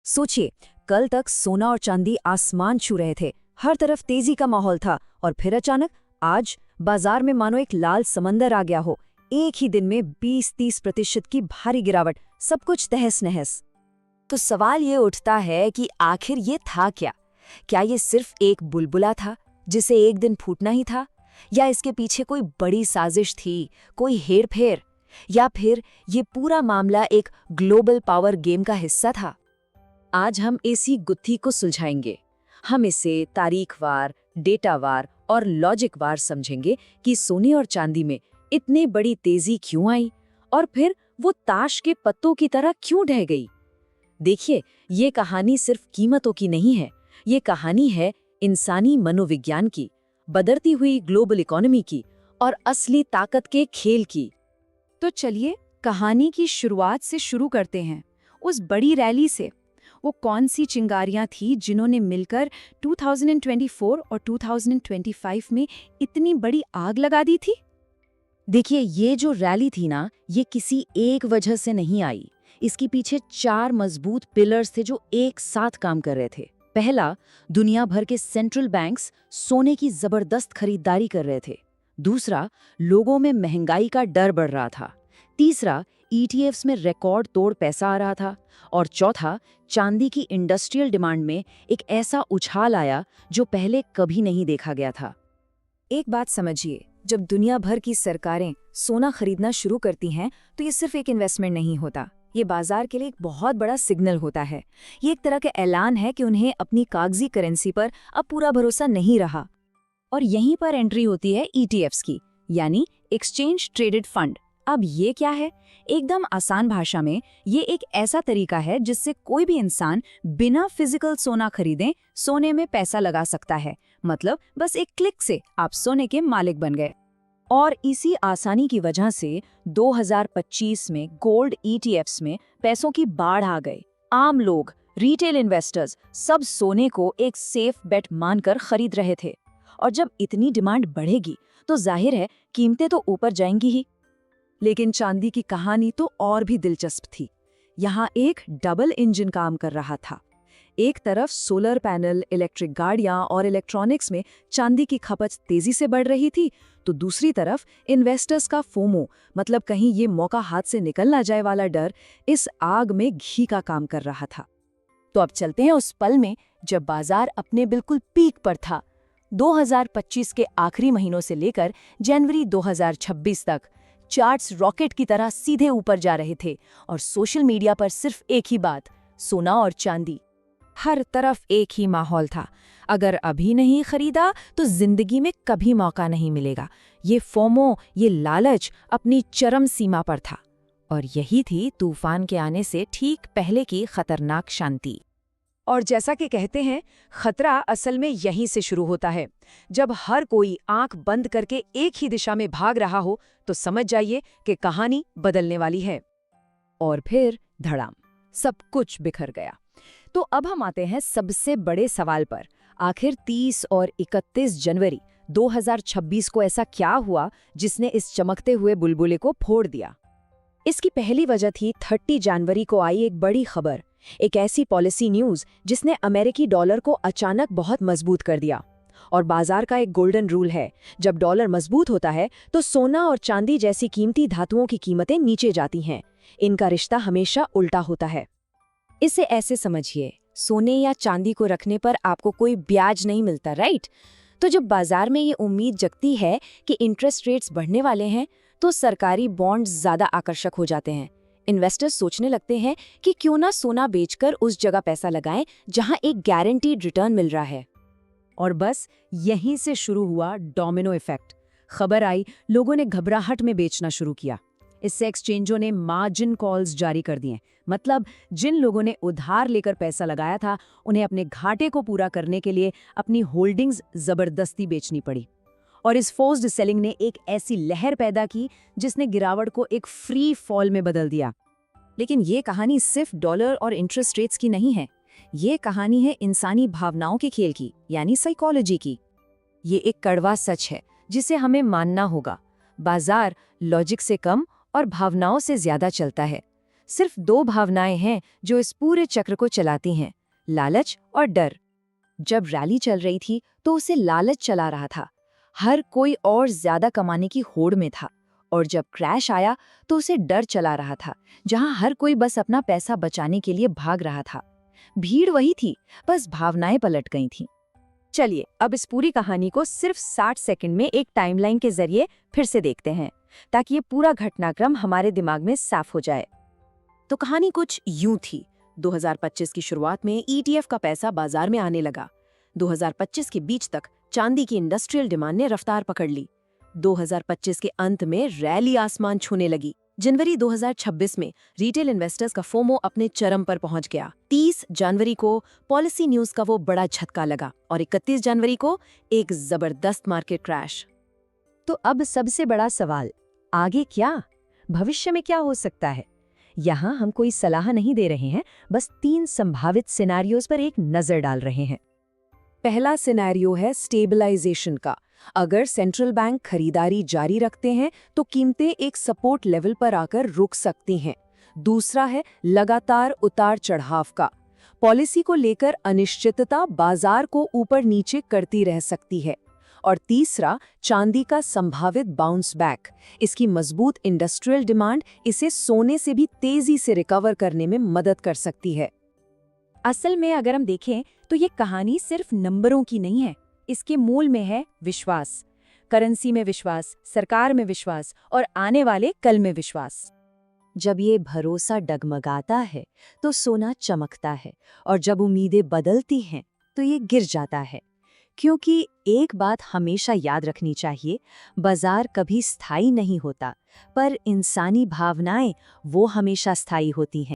सोचिए, कल तक सोना और चांदी आसमान छू रहे थे, हर तरफ तेजी का माहौल था और फिर अचानक आज बाजार में मानो एक लाल समंदर आ गया हो। एक ही दिन में 20-30% की भारी गिरावट, सब कुछ तहस नहस। तो सवाल ये उठता है कि आखिर ये था क्या? क्या ये सिर्फ एक बुलबुला था जिसे एक दिन फूटना ही था, या इसके पीछे कोई बड़ी साजिश थी, कोई हेरफेर, या फिर ये पूरा मामला एक ग्लोबल पावर गेम का हिस्सा था? आज हम इसी गुत्थी को सुलझाएंगे। हम इसे तारीखवार, डेटावार और लॉजिकवार समझेंगे कि सोने और चांदी में इतने बड़ी तेजी क्यों आई और फिर वो ताश के पत्तों की तरह क्यों ढह गई। देखिए, ये कहानी सिर्फ कीमतों की नहीं है, ये कहानी है इंसानी मनोविज्ञान की, बदलती हुई ग्लोबल इकोनॉमी की और असली ताकत के खेल की। तो चलिए कहानी की शुरुआत से शुरू करते हैं, उस बड़ी रैली से। वो कौन सी चिंगारियां थी जिन्होंने मिलकर 2024 और 2025 में इतनी बड़ी आग लगा दी थी? देखिए, ये जो रैली थी ना, ये किसी एक वजह से नहीं आई। इसके पीछे 4 मजबूत पिलर्स थे जो एक साथ काम कर रहे थे। पहला, दुनिया भर के सेंट्रल बैंक्स सोने की जबरदस्त खरीदारी कर रहे थे। दूसरा, लोगों में महंगाई का डर बढ़ रहा था। तीसरा, ETFs में रिकॉर्ड तोड़ पैसा आ रहा था। और चौथा, चांदी की इंडस्ट्रियल डिमांड में एक ऐसा उछाल आया जो पहले कभी नहीं देखा गया था। एक बात समझिए, जब दुनिया भर की सरकारें सोना खरीदना शुरू करती हैं तो ये सिर्फ एक इन्वेस्टमेंट नहीं होता, ये बाजार के लिए एक बहुत बड़ा सिग्नल होता है। ये एक तरह का ऐलान है कि उन्हें अपनी कागजी करेंसी पर अब पूरा भरोसा नहीं रहा। और यहीं पर एंट्री होती है ETFs की, यानी एक्सचेंज ट्रेडेड फंड। अब ये क्या है? एकदम आसान भाषा में ये एक ऐसा तरीका है जिससे कोई भी इंसान बिना फिजिकल सोना खरीदे सोने में पैसा लगा सकता है। मतलब बस एक क्लिक से आप सोने के मालिक बन गए। और इसी आसानी की वजह से 2025 में गोल्ड ETFs में पैसों की बाढ़ आ गई। आम लोग, रिटेल इन्वेस्टर्स सब सोने को एक सेफ बेट मानकर खरीद रहे थे। और जब इतनी डिमांड बढ़ेगी तो जाहिर है कीमतें तो ऊपर जाएंगी ही। लेकिन चांदी की कहानी तो और भी दिलचस्प थी। यहाँ एक डबल इंजन काम कर रहा था। एक तरफ सोलर पैनल, इलेक्ट्रिक गाड़ियां और इलेक्ट्रॉनिक्स में चांदी की खपत तेजी से बढ़ रही थी, तो दूसरी तरफ इन्वेस्टर्स का फोमो, मतलब कहीं ये मौका हाथ से निकल ना जाए वाला डर, इस आग में घी का काम कर रहा था। तो अब चलते हैं उस पल में जब बाजार अपने बिल्कुल पीक पर था। 2025 के आखिरी महीनों से लेकर जनवरी 2026 तक चार्ट्स रॉकेट की तरह सीधे ऊपर जा रहे थे और सोशल मीडिया पर सिर्फ एक ही बात, सोना और चांदी। हर तरफ एक ही माहौल था, अगर अभी नहीं खरीदा तो जिंदगी में कभी मौका नहीं मिलेगा। ये फोमो, ये लालच अपनी चरम सीमा पर था। और यही थी तूफान के आने से ठीक पहले की खतरनाक शांति। और जैसा कि कहते हैं, खतरा असल में यहीं से शुरू होता है। जब हर कोई आंख बंद करके एक ही दिशा में भाग रहा हो तो समझ जाइए कि कहानी बदलने वाली है। और फिर धड़ाम, सब कुछ बिखर गया। तो अब हम आते हैं सबसे बड़े सवाल पर। आखिर 30 और 31 जनवरी 2026 को ऐसा क्या हुआ जिसने इस चमकते हुए बुलबुले को फोड़ दिया? इसकी पहली वजह थी 30 जनवरी को आई एक बड़ी खबर, एक ऐसी पॉलिसी न्यूज़ जिसने अमेरिकी डॉलर को अचानक बहुत मजबूत कर दिया। और बाजार का एक गोल्डन रूल है, जब डॉलर मजबूत होता है तो सोना और चांदी जैसी कीमती धातुओं की कीमतें नीचे जाती हैं। इनका रिश्ता हमेशा उल्टा होता है। इसे ऐसे समझिए, सोने या चांदी को रखने पर आपको कोई ब्याज नहीं मिलता, राइट? तो जब बाजार में ये उम्मीद जगती है कि इंटरेस्ट रेट्स बढ़ने वाले हैं तो सरकारी बॉन्ड्स ज़्यादा आकर्षक हो जाते हैं। इन्वेस्टर्स सोचने लगते हैं कि क्यों ना सोना बेचकर उस जगह पैसा लगाएं जहां एक गारंटीड रिटर्न मिल रहा है। और बस यहीं से शुरू हुआ डोमिनो इफेक्ट। खबर आई, लोगों ने घबराहट में बेचना शुरू किया। इससे एक्सचेंजों ने मार्जिन कॉल्स जारी कर दिए। मतलब जिन लोगों ने उधार लेकर पैसा लगाया था, उन्हें अपने घाटे को पूरा करने के लिए अपनी होल्डिंग्स जबरदस्ती बेचनी पड़ी। और इस फोर्स्ड सेलिंग ने एक ऐसी लहर पैदा की जिसने गिरावट को एक फ्री फॉल में बदल दिया। लेकिन ये कहानी सिर्फ डॉलर और इंटरेस्ट रेट्स की नहीं है, ये कहानी है इंसानी भावनाओं के खेल की, यानी साइकोलॉजी की। ये एक कड़वा सच है जिसे हमें मानना होगा। बाजार लॉजिक से कम और भावनाओं से ज्यादा चलता है। सिर्फ दो भावनाएं हैं जो इस पूरे चक्र को चलाती हैं, लालच और डर। जब रैली चल रही थी तो उसे लालच चला रहा था, हर कोई और ज्यादा कमाने की होड़ में था। और जब क्रैश आया तो उसे डर चला रहा था, जहां हर कोई बस अपना पैसा बचाने के लिए भाग रहा था। भीड़ वही थी, बस भावनाएं पलट गई थीं। चलिए अब इस पूरी कहानी को सिर्फ 60 सेकंड में एक टाइमलाइन के जरिए फिर से देखते हैं, ताकि ये पूरा घटनाक्रम हमारे दिमाग में साफ हो जाए। तो कहानी कुछ यूं थी। 2025 की शुरुआत में ETF का पैसा बाजार में आने लगा। 2025 के बीच तक चांदी की इंडस्ट्रियल डिमांड ने रफ्तार पकड़ ली। 2025 के अंत में रैली आसमान छूने लगी। जनवरी 2026 में रिटेल इन्वेस्टर्स का फोमो अपने चरम पर पहुंच गया। 30 जनवरी को पॉलिसी न्यूज का वो बड़ा झटका लगा और 31 जनवरी को एक जबरदस्त मार्केट क्रैश। तो अब सबसे बड़ा सवाल, आगे क्या? भविष्य में क्या हो सकता है? यहाँ हम कोई सलाह नहीं दे रहे हैं, बस 3 संभावित सिनेरियोज पर एक नजर डाल रहे हैं। पहला सिनेरियो है स्टेबलाइजेशन का। अगर सेंट्रल बैंक खरीदारी जारी रखते हैं तो कीमतें एक सपोर्ट लेवल पर आकर रुक सकती हैं। दूसरा है लगातार उतार चढ़ाव का। पॉलिसी को लेकर अनिश्चितता बाजार को ऊपर नीचे करती रह सकती है। और तीसरा, चांदी का संभावित बाउंस बैक। इसकी मजबूत इंडस्ट्रियल डिमांड इसे सोने से भी तेजी से रिकवर करने में मदद कर सकती है। असल में अगर हम देखें तो ये कहानी सिर्फ नंबरों की नहीं है, इसके मूल में है विश्वास। करेंसी में विश्वास, सरकार में विश्वास और आने वाले कल में विश्वास। जब ये भरोसा डगमगाता है तो सोना चमकता है, और जब उम्मीदें बदलती हैं तो ये गिर जाता है। क्योंकि एक बात हमेशा याद रखनी चाहिए, बाजार कभी स्थायी नहीं होता, पर इंसानी भावनाएं वो हमेशा स्थायी होती हैं।